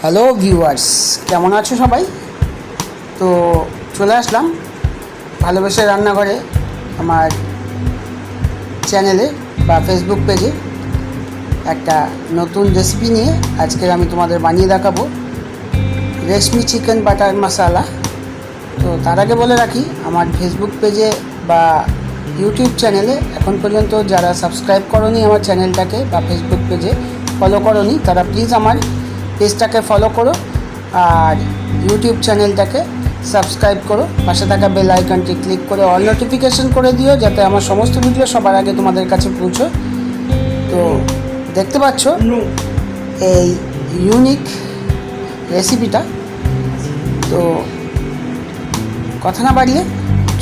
Hello viewers, কেমন আছো সবাই? তো চলে আসলাম ভালোবেসে রান্নাঘরে আমার চ্যানেলে বা ফেসবুক পেজে একটা নতুন রেসিপি নিয়ে আজকে আমি তোমাদের বানিয়ে দেখাবো রেশমি চিকেন বাটার মশলা। তো তার আগে বলে রাখি, আমার ফেসবুক পেজে বা ইউটিউব চ্যানেলে এখন পর্যন্ত যারা সাবস্ক্রাইব করোনি আমার চ্যানেলটাকে বা ফেসবুক পেজে ফলো করোনি, তারা প্লিজ আমার পেজটাকে ফলো করো আর ইউটিউব চ্যানেলটাকে সাবস্ক্রাইব করো। পাশে থাকা বেল আইকনটি ক্লিক করে অল নোটিফিকেশন করে দিও, যাতে আমার সমস্ত ভিডিও সবার আগে তোমাদের কাছে পৌঁছয়। তো দেখতে পাচ্ছ এই ইউনিক রেসিপিটা। তো কথা না বাড়িয়ে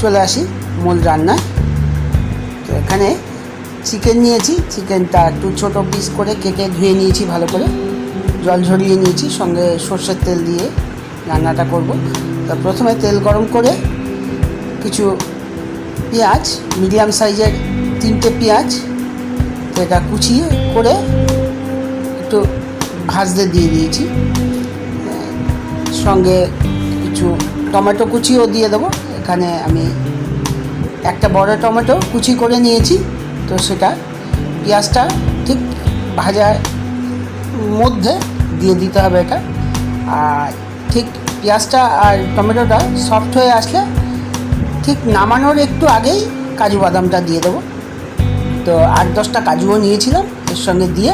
চলে আসি মূল রান্নায়। তো এখানে চিকেন নিয়েছি, চিকেনটা একটু ছোটো পিস করে কেটে ধুয়ে নিয়েছি, ভালো করে জল ঝরিয়ে নিয়েছি, সঙ্গে সর্ষের তেল দিয়ে রান্নাটা করব। তো প্রথমে তেল গরম করে কিছু পেঁয়াজ, মিডিয়াম সাইজের 3টে পেঁয়াজ, তো এটা কুচিয়ে করে একটু ভাজতে দিয়ে দিয়েছি। সঙ্গে কিছু টমেটো কুচিও দিয়ে দেবো। এখানে আমি একটা বড় টমেটো কুচি করে নিয়েছি। তো সেটা পেঁয়াজটা ঠিক ভাজার মধ্যে দিয়ে দিতে হবে এটা। আর ঠিক পেঁয়াজটা আর টমেটোটা সফট হয়ে আসলে ঠিক নামানোর একটু আগেই কাজু বাদামটা দিয়ে দেবো। তো 8-10টা কাজুও নিয়েছিলাম, এর সঙ্গে দিয়ে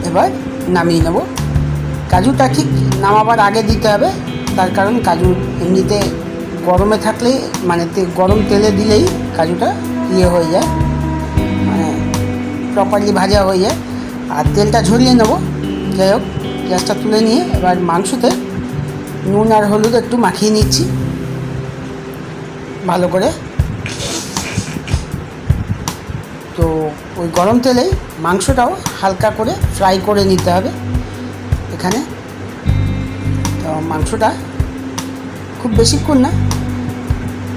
এবার নামিয়ে নেব। কাজুটা ঠিক নামাবার আগে দিতে হবে, তার কারণ কাজু এমনিতে গরমে থাকলেই মানে গরম তেলে দিলেই কাজুটা হয়ে যায়, মানে প্রপারলি ভাজা হয়ে যায়। আর তেলটা ঝরিয়ে নেব। যাই হোক, পেঁয়াজটা তুলে নিয়ে এবার মাংসতে নুন আর হলুদ একটু মাখিয়ে নিচ্ছি ভালো করে। তো ওই গরম তেলেই মাংসটাও হালকা করে ফ্রাই করে নিতে হবে এখানে। তো মাংসটা খুব বেশিক্ষণ না,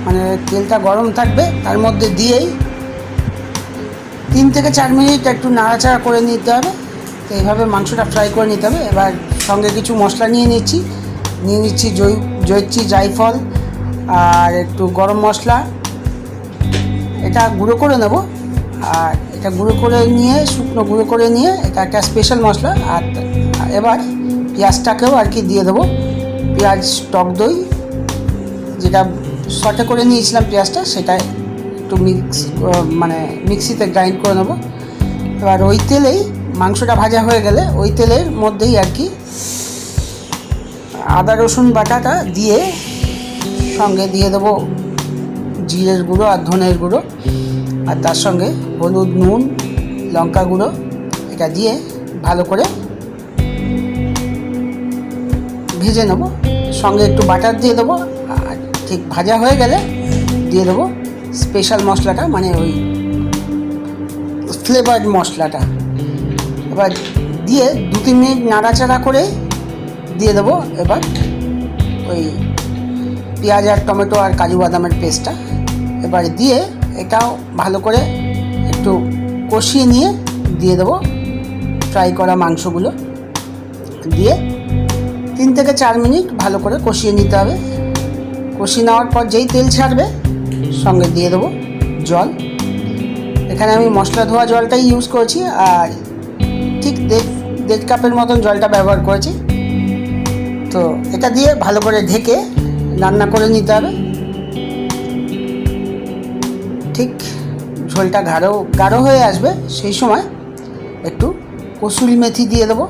মানে তেলটা গরম থাকবে তার মধ্যে দিয়েই 3 থেকে 4 মিনিট একটু নাড়াচাড়া করে নিতে হবে। তো এইভাবে মাংসটা ফ্রাই করে নিতে হবে। এবার সঙ্গে কিছু মশলা নিয়ে নিচ্ছি জয়িত্রী, জায়ফল আর একটু গরম মশলা, এটা গুঁড়ো করে নেব। আর এটা গুঁড়ো করে নিয়ে, শুকনো গুঁড়ো করে নিয়ে এটা একটা স্পেশাল মশলা। আর এবার পেঁয়াজটাকেও আর কি দিয়ে দেবো। পেঁয়াজ, টক দই, যেটা সটে করে নিয়েছিলাম পেঁয়াজটা, সেটা একটু মিক্সিতে গ্রাইন্ড করে নেবো। এবার ওই তেলেই মাংসটা ভাজা হয়ে গেলে ওই তেলের মধ্যেই আর কি আদা রসুন বাটাটা দিয়ে সঙ্গে দিয়ে দেবো জিরের গুঁড়ো আর ধনের গুঁড়ো, আর তার সঙ্গে হলুদ, নুন, লঙ্কা গুঁড়ো, এটা দিয়ে ভালো করে ভেজে নেব। সঙ্গে একটু বাটার দিয়ে দেবো। আর ঠিক ভাজা হয়ে গেলে দিয়ে দেবো স্পেশাল মশলাটা, মানে ওই ফ্লেভার্ড মশলাটা। এবার দিয়ে 2-3 মিনিট নাড়াচাড়া করে দিয়ে দেবো এবার ওই পেঁয়াজ আর টমেটো আর কাজু বাদামের পেস্টটা। এবার দিয়ে এটাও ভালো করে একটু কষিয়ে নিয়ে দিয়ে দেবো ফ্রাই করা মাংসগুলো। দিয়ে 3 থেকে 4 মিনিট ভালো করে কষিয়ে নিতে হবে। কষিয়ে নেওয়ার পর যেই তেল ছাড়বে সঙ্গে দিয়ে দেবো জল। এখানে আমি মশলা ধোয়া জলটাই ইউজ করেছি, আর ঠিক 1.5 কাপের মতন জলটা ব্যবহার করেছি। তো এটা দিয়ে ভালো করে ঢেকে রান্না করে নিতে হবে। ঠিক ঝোলটা গাঢ় হয়ে আসবে, সেই সময় একটু কসুরি মেথি দিয়ে দেবো।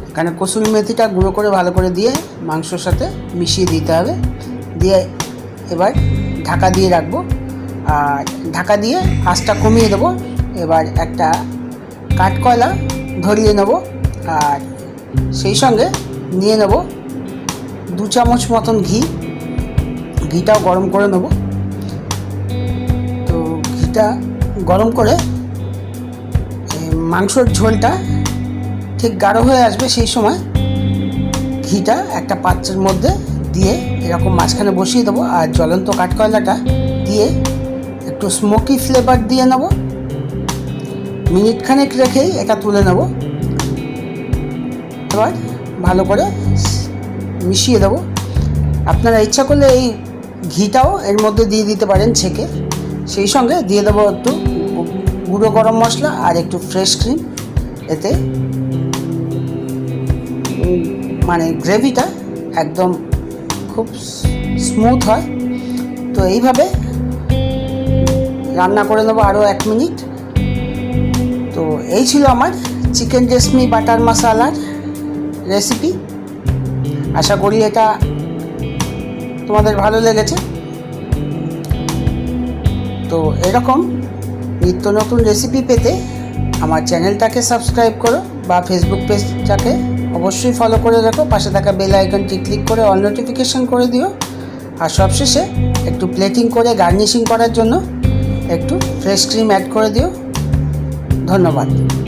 এখানে কসুরি মেথিটা গুঁড়ো করে ভালো করে দিয়ে মাংসর সাথে মিশিয়ে দিতে হবে। দিয়ে এবার ঢাকা দিয়ে রাখবো। আর ঢাকা দিয়ে আঁচটা কমিয়ে দেবো। এবার একটা কাঠকয়লা ধরিয়ে নেব, আর সেই সঙ্গে নিয়ে নেব 2 চামচ মতন ঘিটাও গরম করে নেব। তো ঘিটা গরম করে মাংসর ঝোলটা ঠিক গাঢ় হয়ে আসবে, সেই সময় ঘিটা একটা পাত্রের মধ্যে দিয়ে এরকম মাঝখানে বসিয়ে দেবো। আর জ্বলন্ত কাঠকয়লাটা দিয়ে একটু স্মোকি ফ্লেভার দিয়ে নেব। মিনিট খানেক রেখেই এটা তুলে নেব। এবার ভালো করে মিশিয়ে দেবো। আপনারা ইচ্ছা করলে এই ঘিটাও এর মধ্যে দিয়ে দিতে পারেন ছেঁকে। সেই সঙ্গে দিয়ে দেবো একটু গুঁড়ো গরম মশলা আর একটু ফ্রেশ ক্রিম। এতে মানে গ্রেভিটা একদম খুব স্মুথ হয়। তো এইভাবে রান্না করে নেবো আরও 1 মিনিট। তো এই ছিল আমার চিকেন রেশমি বাটার মশালার রেসিপি। আশা করি এটা তোমাদের ভালো লেগেছে। তো এরকম নিত্য নতুন রেসিপি পেতে আমার চ্যানেলটাকে সাবস্ক্রাইব করো বা ফেসবুক পেজটাকে অবশ্যই ফলো করে রাখো। পাশে থাকা বেল আইকনটি ক্লিক করে অল নোটিফিকেশন করে দিও। আর সবশেষে একটু প্লেটিং করে গার্নিশিং করার জন্য একটু ফ্রেশ ক্রিম অ্যাড করে দিও। ধন্যবাদ।